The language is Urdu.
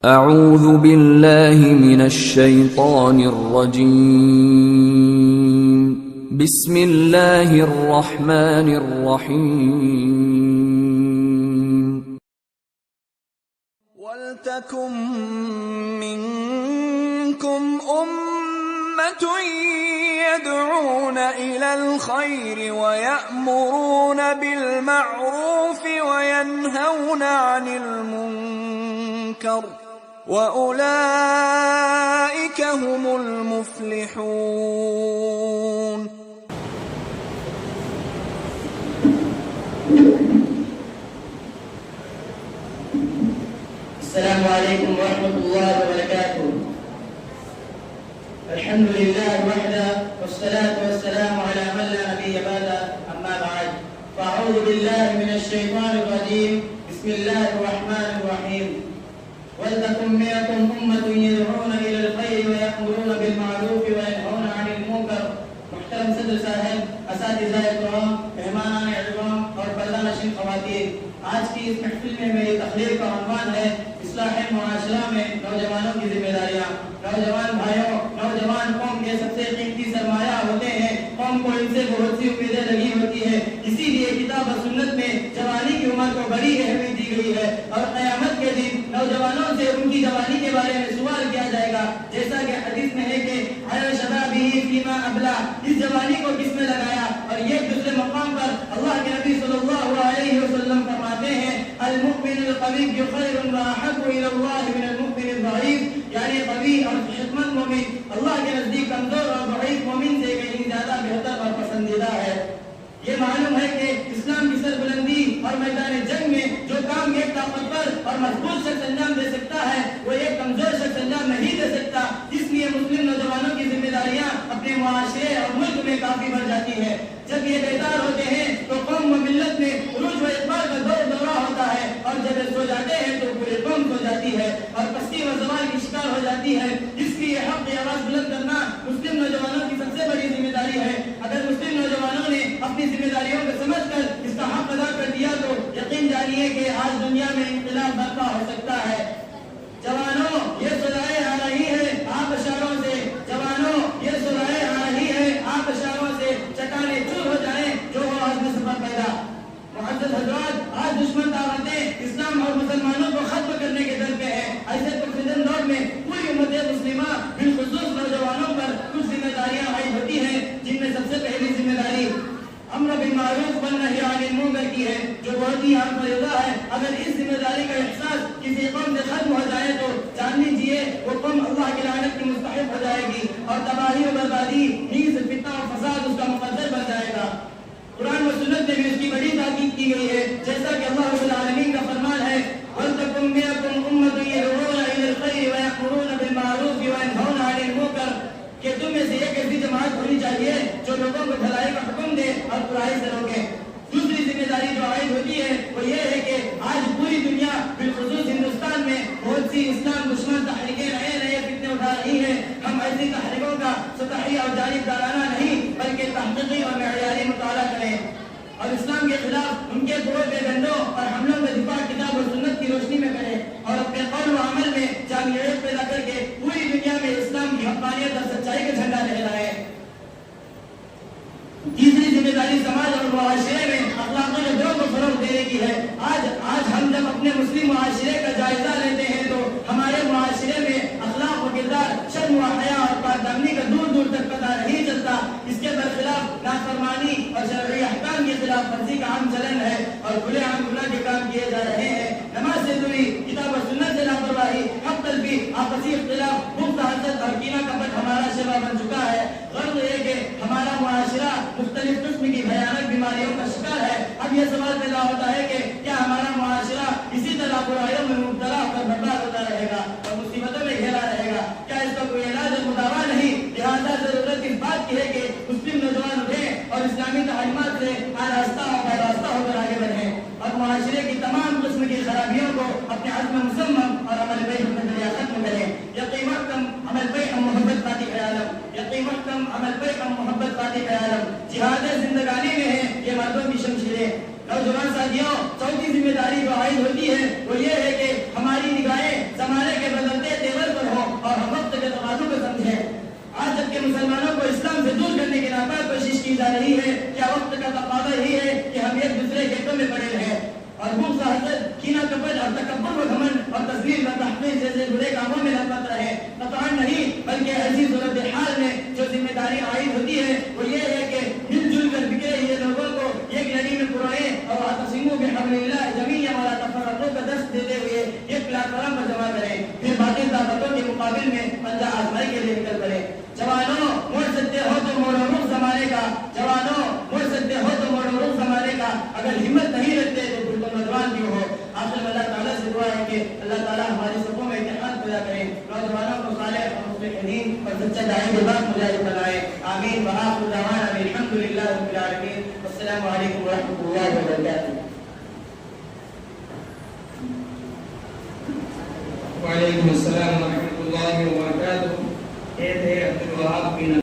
اعوذ باللہ من الشیطان الرجیم بسم اللہ الرحمن الرحیم وَلْتَكُن مِّنكُمْ أُمَّةٌ يَدْعُونَ إِلَى الْخَيْرِ وَيَأْمُرُونَ بِالْمَعْرُوفِ وَيَنْهَوْنَ عَنِ الْمُنكَرِ وَأُولَئِكَ هُمُ الْمُفْلِحُونَ. السلام علیکم ورحمۃ اللہ وبرکاتہ. الحمد للہ وحدہ والصلاة والسلام علی من لا نبی بعدہ اما بعد فاعوذ باللہ من الشیطان الرجیم بسم اللہ الرحمن الرحیم. وَلْتَكُن مِّنكُمْ أُمَّةٌ يَدْعُونَ إِلَى الْخَيْرِ وَيَأْمُرُونَ بِالْمَعْرُوفِ وَيَنْهَوْنَ عَنِ الْمُنكَرِ. محترم صدر صاحب، اساتذہ کرام، مہمانان اعظام اور پردہ نشین خواتین، آج کی اس محفل میں میری تقریر کا عنوان ہے اصلاح معاشرہ میں نوجوانوں کی ذمہ داریاں. نوجوان بھائیوں، نوجوان قوم کے سب سے قیمتی سرمایہ ہوتے ہیں. قوم کو ان سے بہت سی امیدیں لگی ہوتی ہے، اسی لیے کتاب و سنت میں جوانی کی عمر کو بڑی اہمیت دی گئی ہے اور قیامت کے دن نوجوانوں سے ان کی جوانی کے بارے میں سوال کیا جائے گا، جیسا کہ حدیث میں ہے کہ حیا شبابہ فیما ابلا، اس جوانی کو کس میں لگایا. اور یہ دوسرے مقام پر اللہ کے نبی صلی اللہ علیہ وسلم فرماتے ہیں المؤمن القوی خیر واحب الی اللہ من المؤمن الضعیف، یعنی قوی اور صحت مند مومن اللہ کے نزدیک کمزور اور ضعیف مومن سے کہیں زیادہ بہتر اور پسندیدہ ہے. یہ معلوم ہے کہ اسلام کی سربلندی اور میدان جنگ میں جو کام ایک طاقتور اور مضبوط شخص انجام دے سکتا ہے وہ ایک کمزور شخص انجام نہیں دے سکتا. اس لیے مسلم نوجوانوں کی ذمہ داریاں اپنے معاشرے اور ملک میں کافی بڑھ جاتی ہیں. جب یہ بیدار ہوتے ہیں تو قوم و ملت میں عروج و اقبال کا دورہ ہوتا ہے، اور جب یہ سو جاتے ہیں تو پورے قوم سو جاتی ہے اور پستی و زوال کی شکار ہو جاتی ہے. اس لیے حق کی آواز بلند کرنا مسلم نوجوانوں کی سب سے بڑی ذمہ داری ہے. اگر مسلم نوجوانوں نے اپنی ذمہ داریوں کو سمجھ کر اس کا حق ادا کر دیا تو یقین جانیے کہ آج دنیا میں انقلاب برپا ہو سکتا ہے. جوانوں، یہ سلائے آ رہی ہے آپ اشاروں سے، جوانوں یہ سلائے آ رہی ہے آپ اشاروں سے، چٹانیں چور ہو جائیں جو ہو آج میں سفر پیدا. معزز حضرات، آج دشمن طاقتیں اسلام اور مسلمانوں کو ختم کرنے کے در پہ ہیں. ایسے پرفتن دور میں پوری امت مسلمہ بالخصوص نوجوانوں پر کچھ ذمہ داریاں عائد ہوتی ہیں، جن میں سب سے پہلی ذمہ داری امر بالمعروف والنہی عن المنکر کی ہے، جو بہت ہی اہم فریضہ ہے. اگر اس ذمہ داری کا احساس کسی قوم سے ختم ہو جائے تو جان لیجیے وہ قوم اللہ کی لعنت کی مستحق ہو جائے گی اور تباہی و بربادی، نیز فتنہ و فساد اس کا مقدر بن جائے گا. قرآن و سنت میں بھی اس کی بڑی تاکید کی گئی ہے، جیسا کہ اللہ رب العالمین کا فرمان ہے وَلْتَكُن مِّنكُمْ أُمَّةٌ يَدْعُونَ إِلَى الْخَيْرِ وَيَأْمُرُونَ بِالْمَعْرُوفِ وَيَنْهَوْنَ عَنِ الْمُنكَرِ، کہ تم میں سے ایک ایسی جماعت ہونی چاہیے جو لوگوں کو بھلائی کا حکم دے اور برائی سے روکے. دوسری ذمہ داری جو عائد ہوتی ہے وہ یہ ہے کہ آج پوری دنیا بالخصوص ہندوستان میں بہت سی اسلام دشمن تحریکیں نئے نئے فتنے اٹھا رہی ہیں. ہم ایسی تحریکوں کا سطحی اور جانبدارانہ نہیں بلکہ تحقیقی اور معیاری مطالعہ کریں اور اسلام کے خلاف ان کے پروپیگنڈوں اور حملوں کا دفاع کتاب اور سنت کی روشنی میں کریں اور اپنے قول و عمل میں جامعیت پیدا کر کے پوری دنیا میں اسلام کی حقانیت اور سچائی کا جھنڈا لہرائیں. تیسری ذمہ داری سماج اور معاشرے میں اخلاقی قدروں کو فروغ دینے کی ہے. آج ہم جب اپنے مسلم معاشرے کا جائزہ لیتے ہیں تو ہمارے معاشرے میں اخلاق و کردار، شرم و حیا اور پاکدامنی کا دور دور تک پتہ نہیں چلتا. اس کے برخلاف نافرمانی اور شرعی احکام کی خلاف ورزی کا عام چلن ہے اور کھلے عام گناہ کے کام کیے جا رہے ہیں. نماز سے دوری، کتاب و سنت سے لاپرواہی، حق تلفی، آپسی اختلاف، مفت حسد اور کینہ کپٹ ہمارا شیوا بن چکا ہے. غرض یہ کہ ہمارا معاشرہ مختلف قسم کی بھیانک بیماریوں کا شکار ہے. اب یہ سوال پیدا ہوتا ہے کہ کیا ہمارا معاشرہ اسی طرح برائیوں میں مبتلا ہو کر برباد ہوتا رہے گا اور مصیبتوں میں گھیرا رہے گا؟ کیا اس کا کوئی علاج اور مداوا نہیں؟ لہٰذا ضرورت اس بات کی ہے کہ مسلم نوجوان اٹھیں اور اسلامی تعلیمات سے آراستہ اور پیراستہ ہو کر آگے بڑھیں اور معاشرے کی تمام قسم کی خرابیوں کو اپنے عزم مصمم اور عمل پیش کے ذریعہ ختم کریں. یقین محکم عمل پیش محبت فاتح عالم، یقین محکم عمل پیش محبت فاتح عالم. جہاد زندگانی میں ہے یہ مردوں کی شمشیریں. نوجوان ساتھیوں، چوتھی ذمہ داری جو عائد ہوتی ہے وہ یہ ہے کہ ہماری نگاہیں زمانے کے بدلتے تیور پر ہو اور ہم وقت کے تقاضوں کو سمجھیں. آج جب کہ مسلمانوں کو اسلام سے دور کرنے کی ناپاک کوشش کی جا رہی ہے, کیا وقت کا تقاضا یہی ہے کہ ہم ایک دوسرے کے حصوں میں پڑے رہیں اور بغض و حسد, کینہ کپٹ اور تکبر و گھمنڈ اور تزویر و تحقیر جیسے برے کاموں میں لپت رہے؟ قطعاً نہیں, بلکہ ایسی صورتحال میں جو ذمہ داری عائد ہوتی ہے وہ یہ ہے کہ مل جل کر بکھرے ہوئے لوگوں کو ایک لڑی میں پروئیں اور واعتصموا بحبل اللہ جميعا ولا تفرقوا کا درس دیتے ہوئے ایک پلیٹ فارم پر جمع کریں, پھر باقی طاقتوں کے مقابل میں پنجہ آزمائی کے لیے نکل پڑے. جوانوں, مڑ سکتے ہو تو موڑو رخ زمانے کا, جوانوں مڑ سکتے ہو تو موڑو رخ زمانے کا, اگر ہمت نہیں رکھتے تو پھر تم نوجوان کیوں ہو. آخر میں اللہ تعالیٰ سے دعا ہے کہ اللہ تعالیٰ ہماری صفوں میں اتحاد پیدا کرے, نوجوانوں کو صالح اور مصلح دین اور سچا داعی کے بعد مجاہد بنائے. آمین. وآخر دعوانا الحمد للہ رب العالمین. السلام علیکم ورحمۃ اللہ وبرکاتہ. وعلیکم السلام ورحمۃ اللہ وبرکاتہ. عبد الوہاب بن